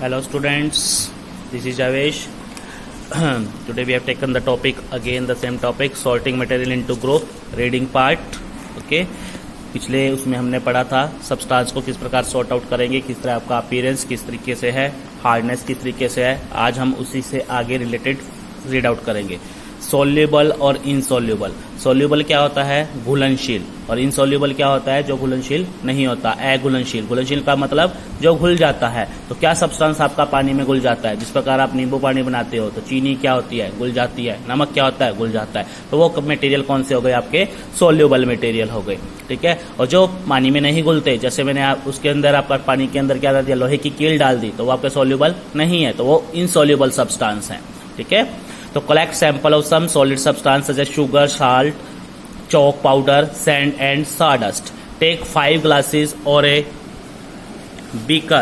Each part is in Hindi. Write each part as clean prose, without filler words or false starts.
Hello students, this is Javesh. Today we have taken the topic again, the same topic, sorting material into group, reading part. Okay. पिछले उसमें हमने पढ़ा था सब्सटेंस को किस प्रकार सॉर्ट आउट करेंगे, किस तरह आपका अपीयरेंस किस तरीके से है, हार्डनेस किस तरीके से है. आज हम उसी से आगे रिलेटेड रीड आउट करेंगे. सोल्यूबल और इनसोल्यूबल. सोल्यूबल क्या होता है? घुलनशील. और इनसोल्यूबल क्या होता है? जो घुलनशील नहीं होता, अघुलनशील. घुलनशील का मतलब जो घुल जाता है. तो क्या सब्सटेंस आपका पानी में घुल जाता है? जिस प्रकार आप नींबू पानी बनाते हो तो चीनी क्या होती है? घुल जाती है. नमक क्या होता है? घुल जाता है. तो वो मटेरियल कौन से हो गए? आपके सोल्यूबल मटेरियल हो गए. ठीक है. और जो पानी में नहीं घुलते, जैसे मैंने उसके अंदर आपका पानी के अंदर क्या डाल दिया? लोहे की कील डाल दी, तो वो आपके सोल्यूबल नहीं है, तो वो इनसोल्यूबल सब्सटेंस है. ठीक है. तो collect sample of some solid substance such as sugar, salt, chalk powder, sand and sawdust. Take 5 glasses or a beaker.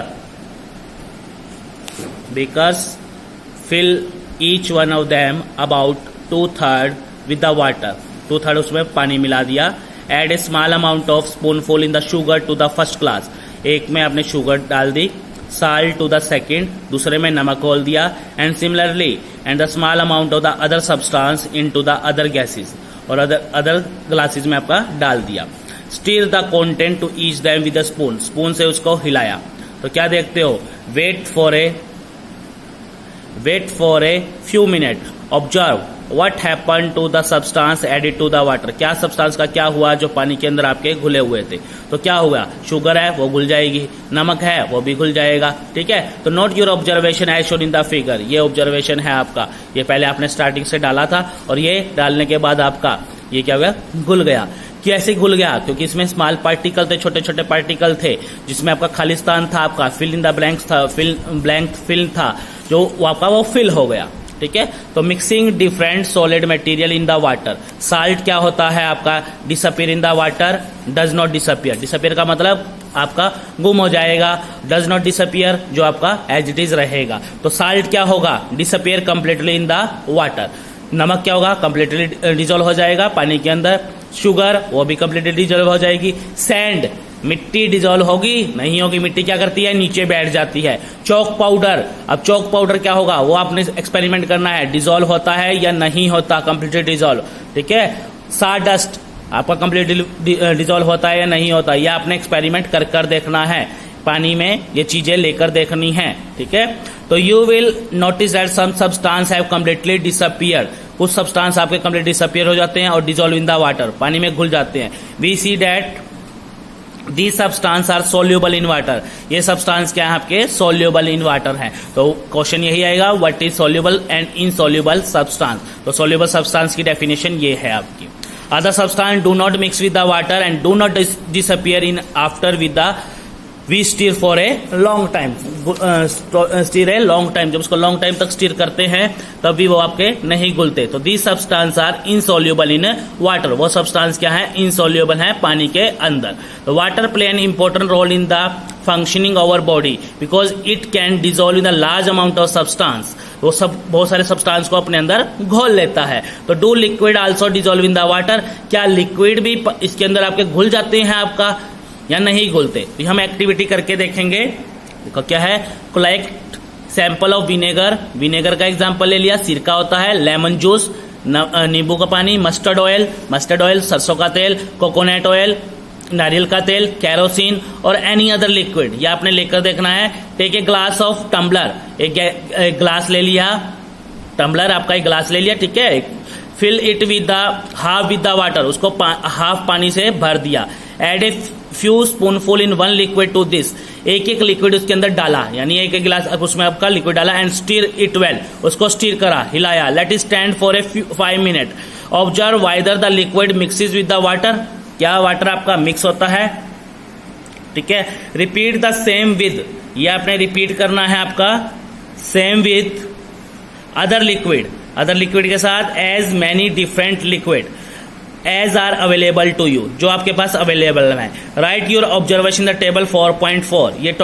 Beakers, fill each one of them about 2/3 with the water. 2/3 उसमें पानी मिला दिया. Add a small amount of spoonful in the sugar to the first glass. एक में आपने शुगर डाल दी, salt to the second, दूसरे में नमक घोल दिया, and similarly and the small amount of the other substance into the other gases, और other glasses में आपका डाल दिया. Stir the content to each them with a spoon. Spoon से उसको हिलाया. तो क्या देखते हो? wait for a few minutes. Observe what happened to the substance added to the water. क्या सब्सटेंस का क्या हुआ जो पानी के अंदर आपके घुले हुए थे? तो क्या हुआ? शुगर है वो घुल जाएगी, नमक है वो भी घुल जाएगा. ठीक है. तो note your observation as shown in the figure. ये ऑब्जर्वेशन है आपका. ये पहले आपने स्टार्टिंग से डाला था और ये डालने के बाद आपका ये क्या हुआ? घुल गया. कैसे घुल गया? क्योंकि इसमें स्मॉल पार्टिकल थे, छोटे छोटे पार्टिकल थे, जिसमें आपका खालिस्तान था, आपका फिल इन द ब्लैंक्स था, ब्लैंक फिल था, जो आपका वो फिल हो गया. ठीक है. तो mixing different solid material in the water. Salt क्या होता है आपका? Disappear in the water, does not disappear. Disappear का मतलब आपका गुम हो जाएगा. डज नॉट डिसअपियर जो आपका एज इट इज रहेगा. तो साल्ट क्या होगा? Disappear completely in the water. नमक क्या होगा? कंप्लीटली डिजोल्व हो जाएगा पानी के अंदर. शुगर वो भी कंप्लीटली डिजोल्व हो जाएगी. सैंड मिट्टी डिजोल्व होगी? नहीं होगी. मिट्टी क्या करती है? नीचे बैठ जाती है. Chalk powder. अब चौक पाउडर क्या होगा? वो आपने एक्सपेरिमेंट करना है, डिजोल्व होता है या नहीं होता, कंप्लीटली डिजोल्व. ठीक है. सॉडस्ट आपका कंप्लीटली डिजोल्व होता है या नहीं होता, यह आपने एक्सपेरिमेंट कर देखना है. पानी में ये चीजें लेकर देखनी है. ठीक है. तो you will notice that some substance have completely disappeared. कुछ सब्सटेंस आपके कंप्लीट डिसअपियर हो जाते हैं और डिजोल्व इन द वाटर, पानी में घुल जाते हैं. We see that These substances are soluble in water. ये सब्सटेंस क्या है? आपके soluble in water है. तो क्वेश्चन यही आएगा, what is soluble and insoluble substance. तो soluble substance की डेफिनेशन ये है आपकी. Other substance do not mix with the water and do not disappear in after with the we stir for a long time. Stir a long time. जब उसको long time तक stir करते हैं तब भी वो आपके नहीं घुलते. तो these substances are insoluble in water. वो substance क्या है? insoluble है पानी के अंदर. तो water play an important role in the functioning of our body because it can dissolve in a large amount of substance. वो सब बहुत सारे सब्सटेंस को अपने अंदर घोल लेता है. तो do liquid also dissolve in the water. क्या लिक्विड भी इसके अंदर आपके घुल जाते हैं आपका या नहीं घुलते? तो हम एक्टिविटी करके देखेंगे. देखो क्या है? Collect sample of vinegar. Vinegar का एग्जांपल ले लिया. सिरका होता है, लेमन जूस, नींबू का पानी, मस्टर्ड ऑयल सरसों का तेल, कोकोनट ऑयल नारियल का तेल, कैरोसिन और एनी अदर लिक्विड. ये आपने लेकर देखना है. Take a glass of tumbler. एक ग्लास ले लिया, टम्बलर आपका एक ग्लास ले लिया. ठीक है. Fill it with the half with the water. उसको हाफ पानी से भर दिया. Add a few spoonful in one liquid to this. एक लिक्विड उसके अंदर डाला, यानी एक गिलास उसमें आपका लिक्विड डाला. And stir it well. उसको स्टीर करा, हिलाया. Let it stand for a 5 minute. Observe whether the liquid mixes with the water. क्या वाटर आपका मिक्स होता है? ठीक है. Repeat the same with. ये आपने रिपीट करना है आपका same with other liquid. Other liquid के साथ as many different liquid as are available to you, जो आपके पास अवेलेबल है. Write your observation the table 4.4. ये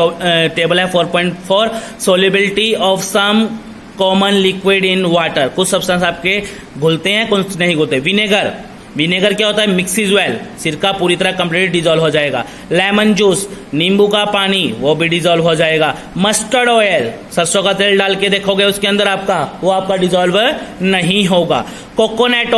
टेबल है 4.4. Solubility of some common liquid in water. कुछ सब्सटेंस आपके घुलते हैं, कुछ नहीं घुलते. विनेगर विनेगर क्या होता है, मिक्सिज वेल, सिरका पूरी तरह कंप्लीट डिजोल्व हो जाएगा। लेमन जूस, नींबू का पानी, वो भी डिजोल्व हो जाएगा। मस्टर्ड ऑयल, सरसों का तेल डाल के देखोगे उसके अंदर आपका, वो आपका डिजोल्व नहीं होगा। कोकोनट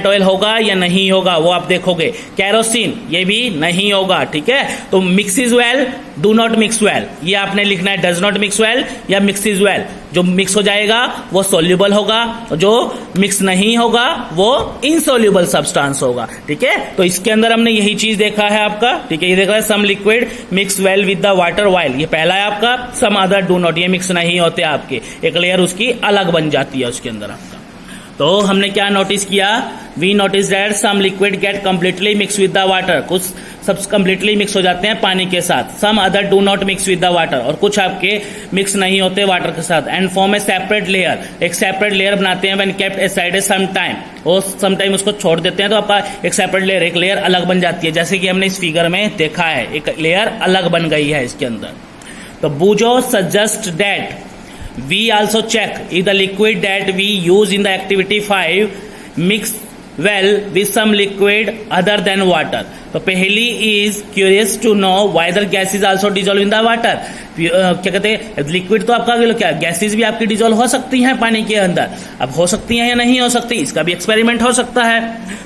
ऑयल होगा या नहीं होगा वो आप देखोगे। कैरोसिन, ये भी नहीं होगा, ठीक है। तो mixes well, do not mix well, ये आपने लिखना है, डज नॉट मिक्स वेल या मिक्सिज वेल। जो मिक्स हो जाएगा वो सोल्यूबल होगा, जो मिक्स नहीं होगा वो इनसोल्यूबल सब्सटेंस होगा, ठीक है। तो इसके अंदर हमने यही चीज देखा है आपका, ठीक है। ये देखा है some liquid mix well with the water while, ये पहला है आपका। सम अदर डू नॉट, ये मिक्स नहीं होते आपके, एक लेयर उसकी अलग बन जाती है उसके अंदर आपका। तो हमने क्या नोटिस किया, we notice that some liquid get completely mix with the water, कुछ सब कंप्लीटली मिक्स हो जाते हैं पानी के साथ। Some other do not mix with the water, और कुछ आपके मिक्स नहीं होते वाटर के साथ। And form a separate layer, एक सेपरेट लेयर बनाते हैं when kept aside some time, और सम टाइम उसको छोड़ देते हैं तो आपका एक सेपरेट लेयर, एक लेयर अलग बन जाती है, जैसे कि हमने इस फिगर में देखा है, एक लेयर अलग बन गई है इसके अंदर। तो बूजो suggest that we also check if the liquid that we use in the activity 5 mix well with some liquid other than water. तो पहली is curious to know whether gases also dissolve in the water. क्या कहते हैं, लिक्विड तो आपका क्या, गैसेज भी आपकी डिजोल्व हो सकती हैं पानी के अंदर। अब हो सकती हैं या नहीं हो सकती, इसका भी एक्सपेरिमेंट हो सकता है।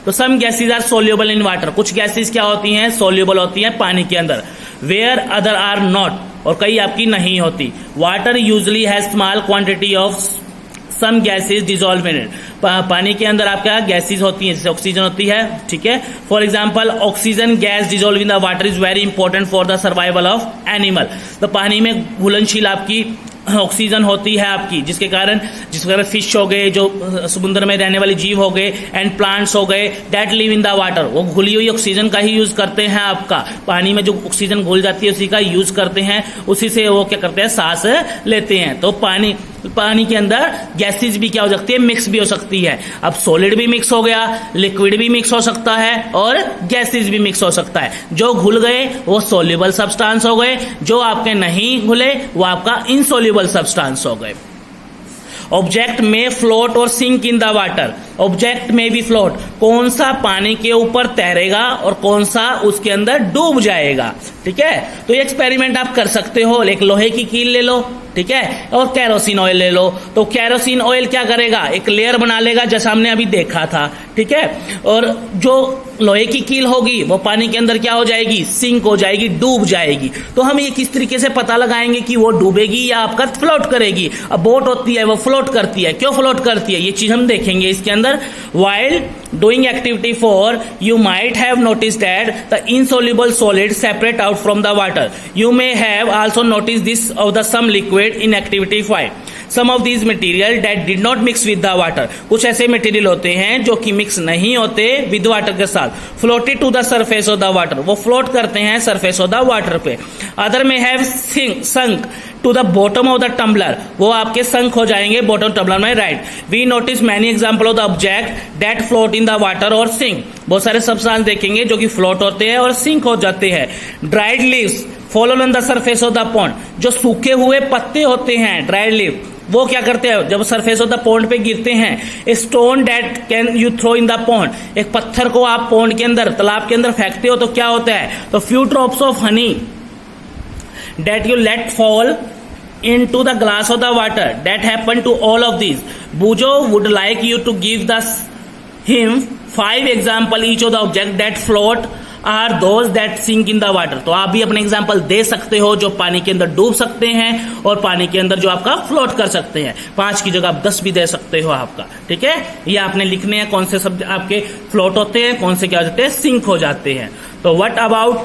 तो some gases are soluble in water, कुछ गैसेज क्या होती हैं, सोल्यूबल होती हैं पानी के अंदर। वेयर अदर आर नॉट, और कई आपकी नहीं होती। Water usually has small quantity of some gases dissolve in it, पानी के अंदर आपका गैसेज होती हैं, जैसे ऑक्सीजन होती है, ठीक है। For example oxygen gas dissolve in the water is very important for the survival of animal. तो पानी में घुलनशील आपकी ऑक्सीजन होती है आपकी, जिसके कारण फिश हो गए, जो समुद्र में रहने वाले जीव हो गए, एंड प्लांट्स हो गए, that live in the water, वो घुली हुई ऑक्सीजन का ही यूज करते हैं आपका। पानी में जो ऑक्सीजन घुल जाती है उसी का यूज करते हैं, उसी से वो क्या करते हैं, सांस लेते हैं। तो पानी के अंदर गैसेज भी क्या हो सकती है, मिक्स भी हो सकती है। अब सॉलिड भी मिक्स हो गया, लिक्विड भी मिक्स हो सकता है, और गैसेज भी मिक्स हो सकता है। जो घुल गए वो सोल्यूबल सब्सटेंस हो गए, जो आपके नहीं घुले वो आपका इनसोल्यूबल सब्सटेंस हो गए। ऑब्जेक्ट में फ्लोट और sink in the water, object में भी फ्लोट, कौन सा पानी के ऊपर तैरेगा और कौन सा उसके अंदर डूब जाएगा, ठीक है। तो ये एक्सपेरिमेंट आप कर सकते हो। एक लोहे की कील ले लो, ठीक है, और कैरोसिन ऑयल ले लो। तो कैरोसिन ऑयल क्या करेगा, एक लेयर बना लेगा, जैसा हमने अभी देखा था, ठीक है। और जो लोहे की कील होगी वो पानी के अंदर क्या हो जाएगी, सिंक हो जाएगी, डूब जाएगी। तो हम ये किस तरीके से पता लगाएंगे कि वो डूबेगी या आपका फ्लोट करेगी। अब बोट होती है वो फ्लोट करती है, क्यों फ्लोट करती है, ये चीज हम देखेंगे इसके अंदर। While doing activity 4, you might have noticed that the insoluble solid separate out from the water. You may have also noticed this of the some liquid in activity 5. Some of these material that did not mix with the water. कुछ ऐसे मटेरियल होते हैं जो कि मिक्स नहीं होते विद वाटर के साथ, floated to the surface of the water. वो फ्लोट करते हैं सरफेस ऑफ द वाटर पे। Other may have sunk to the bottom of the tumbler, वो आपके संक हो जाएंगे बॉटम टम्बलर में, right. We notice many example of the object that float in the water और सिंक, बहुत सारे सब्सटेंस देखेंगे जो कि फ्लोट होते हैं और सिंक हो जाते हैं। Dried leaves follow on the surface of the pond, जो सूखे हुए पत्ते होते हैं ड्राइड लीव, वो क्या करते हैं जब सरफेस ऑफ द पॉन्ड पे गिरते हैं। Stone that can you throw in the pond, एक पत्थर को आप पॉन्ड के अंदर, तालाब के अंदर फेंकते हो तो क्या होता है, तो few drops of honey that you let fall into the glass of the water, that happen to all of these. Bujo would like you to give him 5 example each of the object that float are those that sink in the water. तो आप भी अपने एग्जाम्पल दे सकते हो जो पानी के अंदर डूब सकते हैं और पानी के अंदर जो आपका फ्लोट कर सकते हैं। 5 की जगह आप 10 भी दे सकते हो आपका, ठीक है। ये आपने लिखने हैं कौन से शब्द आपके फ्लोट होते हैं, कौन से क्या हो जाते हैं, सिंक हो जाते हैं। तो what about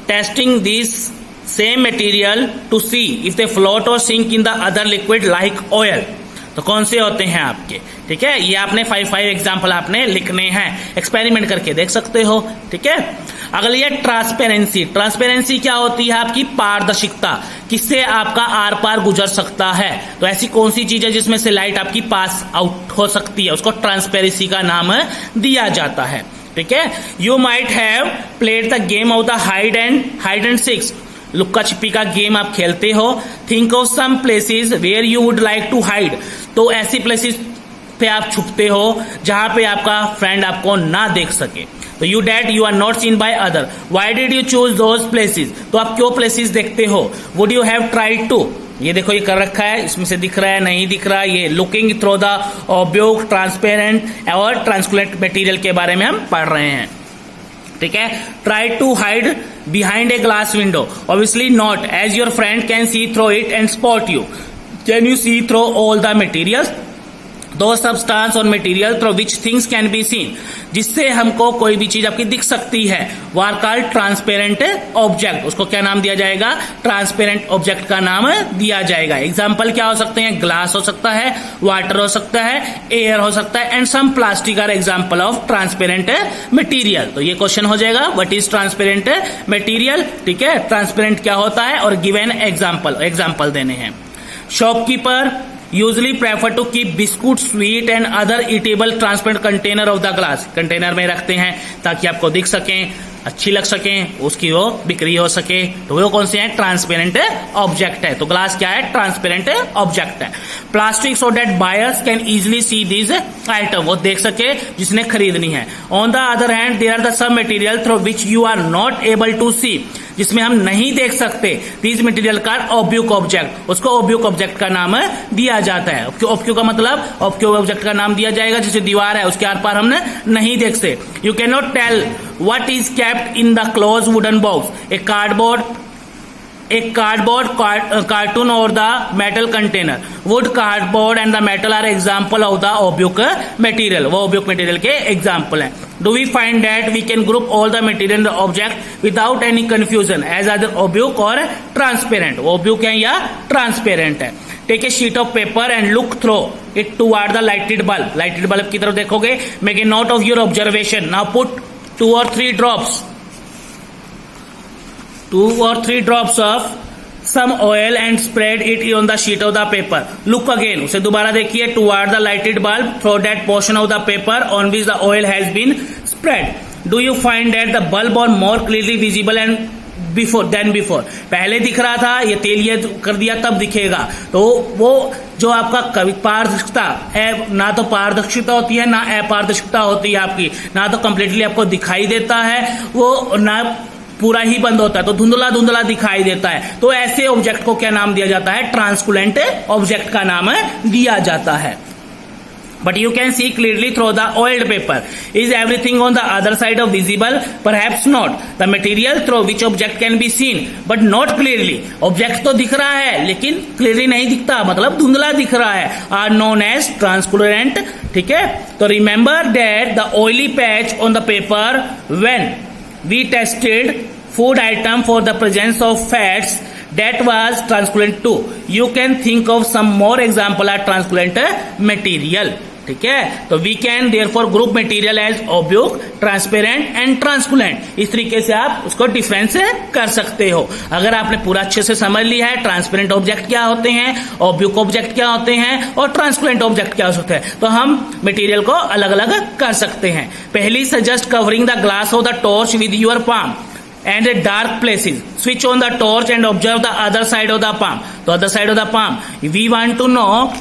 testing these same material to see if they float or sink in the other liquid like oil? तो कौन से होते हैं आपके, ठीक है। ये आपने 5 एग्जाम्पल आपने लिखने हैं, एक्सपेरिमेंट करके देख सकते हो, ठीक है। अगली है ट्रांसपेरेंसी। ट्रांसपेरेंसी क्या होती है, आपकी पारदर्शिता, किससे आपका आर पार गुजर सकता है। तो ऐसी कौन सी चीज है जिसमें से लाइट आपकी पास आउट हो सकती है, उसको ट्रांसपेरेंसी का नाम दिया जाता है, ठीक है। You might have played the game of the hide and seek, लुक्का छिपी का गेम आप खेलते हो। Think of some places where you would like to hide, तो ऐसी प्लेसेस पे आप छुपते हो जहां पे आपका फ्रेंड आपको ना देख सके। तो you that you are not seen by other, why did you choose those places, तो आप क्यों प्लेसेस देखते हो। Would you have tried to, ये देखो ये कर रखा है, इसमें से दिख रहा है नहीं दिख रहा, ये looking through the opaque, transparent और ट्रांसपेरेंट मटेरियल के बारे में हम पढ़ रहे हैं। ठीक है, try to hide behind a glass window, obviously not, as your friend can see through it and spot you. Can you see through all the materials, दो सब्सटेंस और material through which things can be seen, जिससे हमको कोई भी चीज आपकी दिख सकती है, वो आर कॉल्ड ट्रांसपेरेंट ऑब्जेक्ट। उसको क्या नाम दिया जाएगा, ट्रांसपेरेंट ऑब्जेक्ट का नाम दिया जाएगा। एग्जाम्पल क्या हो सकते हैं, ग्लास हो सकता है, वाटर हो सकता है, एयर हो सकता है, and some plastic are example of transparent material. तो ये क्वेश्चन हो जाएगा व्हाट इज ट्रांसपेरेंट मटेरियल। ठीक है, ट्रांसपेरेंट क्या होता है और गिवन एग्जाम्पल देने हैं। Shopkeeper usually prefer to keep biscuit, sweet and other eatable transparent container of the glass, container में रखते हैं ताकि आपको दिख सकें, अच्छी लग सकें, उसकी वो बिक्री हो सके। तो वो कौन से हैं, ट्रांसपेरेंट ऑब्जेक्ट है। तो ग्लास क्या है, ट्रांसपेरेंट ऑब्जेक्ट है। Plastic so that buyers can easily see this item, वो देख सके जिसने खरीदनी है। On the other hand there are the सब material through which you are not able to see, जिसमें हम नहीं देख सकते, दिस मटेरियल का ऑब्यूक ऑब्जेक्ट, उसको ऑब्यूक ऑब्जेक्ट का नाम दिया जाता है। ऑब्क्यू का मतलब ऑब्क्यू ऑब्जेक्ट का नाम दिया जाएगा, जैसे दीवार है उसके आर पार हमने नहीं देख सकते। You can not tell what is kept in the closed wooden box, a cardboard cartoon or the metal container. Wood, cardboard and the metal are example of the oblique material, वो oblique material के example हैं। Do we find that we can group all the material in the object without any confusion as either oblique or transparent, वो oblique है या transparent है। Take a sheet of paper and look through it toward the lighted bulb, lighted bulb की तरफ देखोगे। Make a note of your observation, now put 2 or 3 drops of some oil and spread it on the sheet of the paper. Look again, उसे दोबारा देखिए, toward the lighted bulb, through that portion of the paper on which the oil has been spread. Do you find that the bulb are more clearly visible and than before? पहले दिख रहा था, ये तेल ये कर दिया तब दिखेगा। तो वो जो आपका पारदर्शिता है, ना तो पारदर्शिता होती है ना अपारदर्शिता होती है आपकी, ना तो कंप्लीटली आपको दिखाई देता है वो, ना पूरा ही बंद होता है, तो धुंधला धुंधला दिखाई देता है। तो ऐसे ऑब्जेक्ट को क्या नाम दिया जाता है, ट्रांसपेरेंट ऑब्जेक्ट का नाम दिया जाता है। But you can see clearly through the oiled paper. Is everything on the other side of visible? Perhaps not. The material through which object can be seen, but not clearly. Object तो दिख रहा है लेकिन clearly नहीं दिखता, मतलब धुंधला दिख रहा है, are known as transparent. ठीक है, तो remember that the oily patch on the paper when we tested food item for the presence of fats, that was transparent too. You can think of some more example of transparent material. ठीक है, तो we can therefore group material as opaque, transparent and transparent. इस तरीके से आप उसको डिफरेंस कर सकते हो। अगर आपने पूरा अच्छे से समझ लिया है ट्रांसपेरेंट ऑब्जेक्ट क्या होते हैं, ऑब्यूक ऑब्जेक्ट क्या होते हैं और ट्रांसपेरेंट ऑब्जेक्ट क्या होते हैं, तो हम मटेरियल को अलग अलग कर सकते हैं। पहली suggest covering the glass of the torch with your palm and a dark places. Switch on the torch and observe the other side of the palm. The other side of the palm. We want to know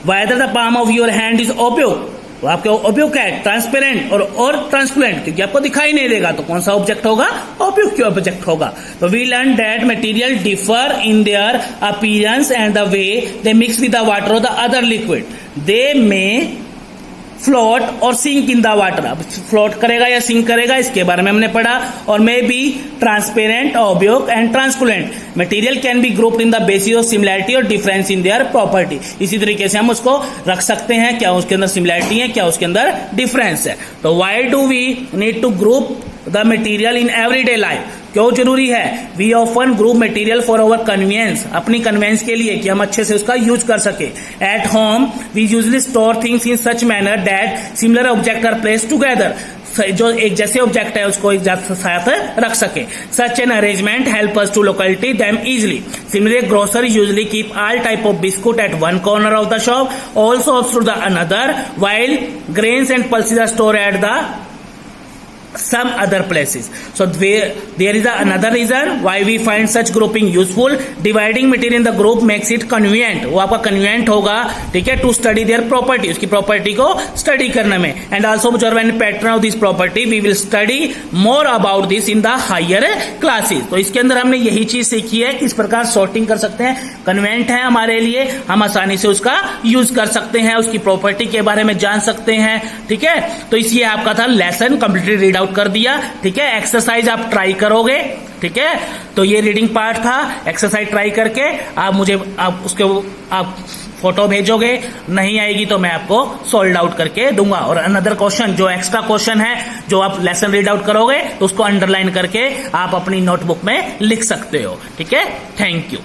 whether the palm of your hand is opaque. तो आपके ऑब्जेक्ट है ट्रांसपेरेंट और ट्रांसपेरेंट, क्योंकि आपको दिखाई नहीं देगा, तो कौन सा ऑब्जेक्ट होगा, ऑब्जेक्ट ऑब्जेक्ट होगा। तो we learn that material differ in their appearance and the way they mix with the water और the other liquid. They may float और सिंक इन द वाटर, अब फ्लोट करेगा या सिंक करेगा इसके बारे में हमने पढ़ा। और maybe transparent, opaque and transparent material can be grouped in the basis of similarity और डिफरेंस इन देयर प्रॉपर्टी। इसी तरीके से हम उसको रख सकते हैं, क्या उसके अंदर सिमिलैरिटी है, क्या उसके अंदर डिफरेंस है। तो why do we need to group the material in everyday life, क्यों जरूरी है। We often group material for our convenience, अपनी कन्वीनियंस के लिए कि हम अच्छे से उसका यूज कर सके। At home we usually store things in such manner that similar object are placed together, जो एक जैसे ऑब्जेक्ट है उसको एक साथ रख सके। Such an arrangement help us to locality them easily. Similarly grocery usually keep all type of biscuit at one corner of the shop, also to the another, while grains and pulses are stored at the some other places. So there is another reason why we find such grouping useful. Dividing material in the group makes it convenient. वो आपका convenient होगा, ठीक है, to study their property, उसकी property को study करने में. And also observe pattern of this property, we will study more about this in the higher classes. तो इसके अंदर हमने यही चीज सीखी है, किस प्रकार sorting कर सकते हैं, convenient है हमारे लिए, हम आसानी से उसका यूज कर सकते हैं, उसकी प्रॉपर्टी के बारे में जान सकते हैं, ठीक है. तो इसलिए आपका था लेसन कंप्लीटली रीड आउट कर दिया, ठीक है. एक्सरसाइज आप ट्राई करोगे, ठीक है. तो ये रीडिंग पार्ट था, एक्सरसाइज ट्राई करके आप मुझे आप फोटो भेजोगे, नहीं आएगी तो मैं आपको सोल्ड आउट करके दूंगा. और अनदर क्वेश्चन जो एक्स्ट्रा क्वेश्चन है, जो आप लेसन रीड आउट करोगे तो उसको अंडरलाइन करके आप अपनी नोटबुक में लिख सकते हो, ठीक है. Thank you.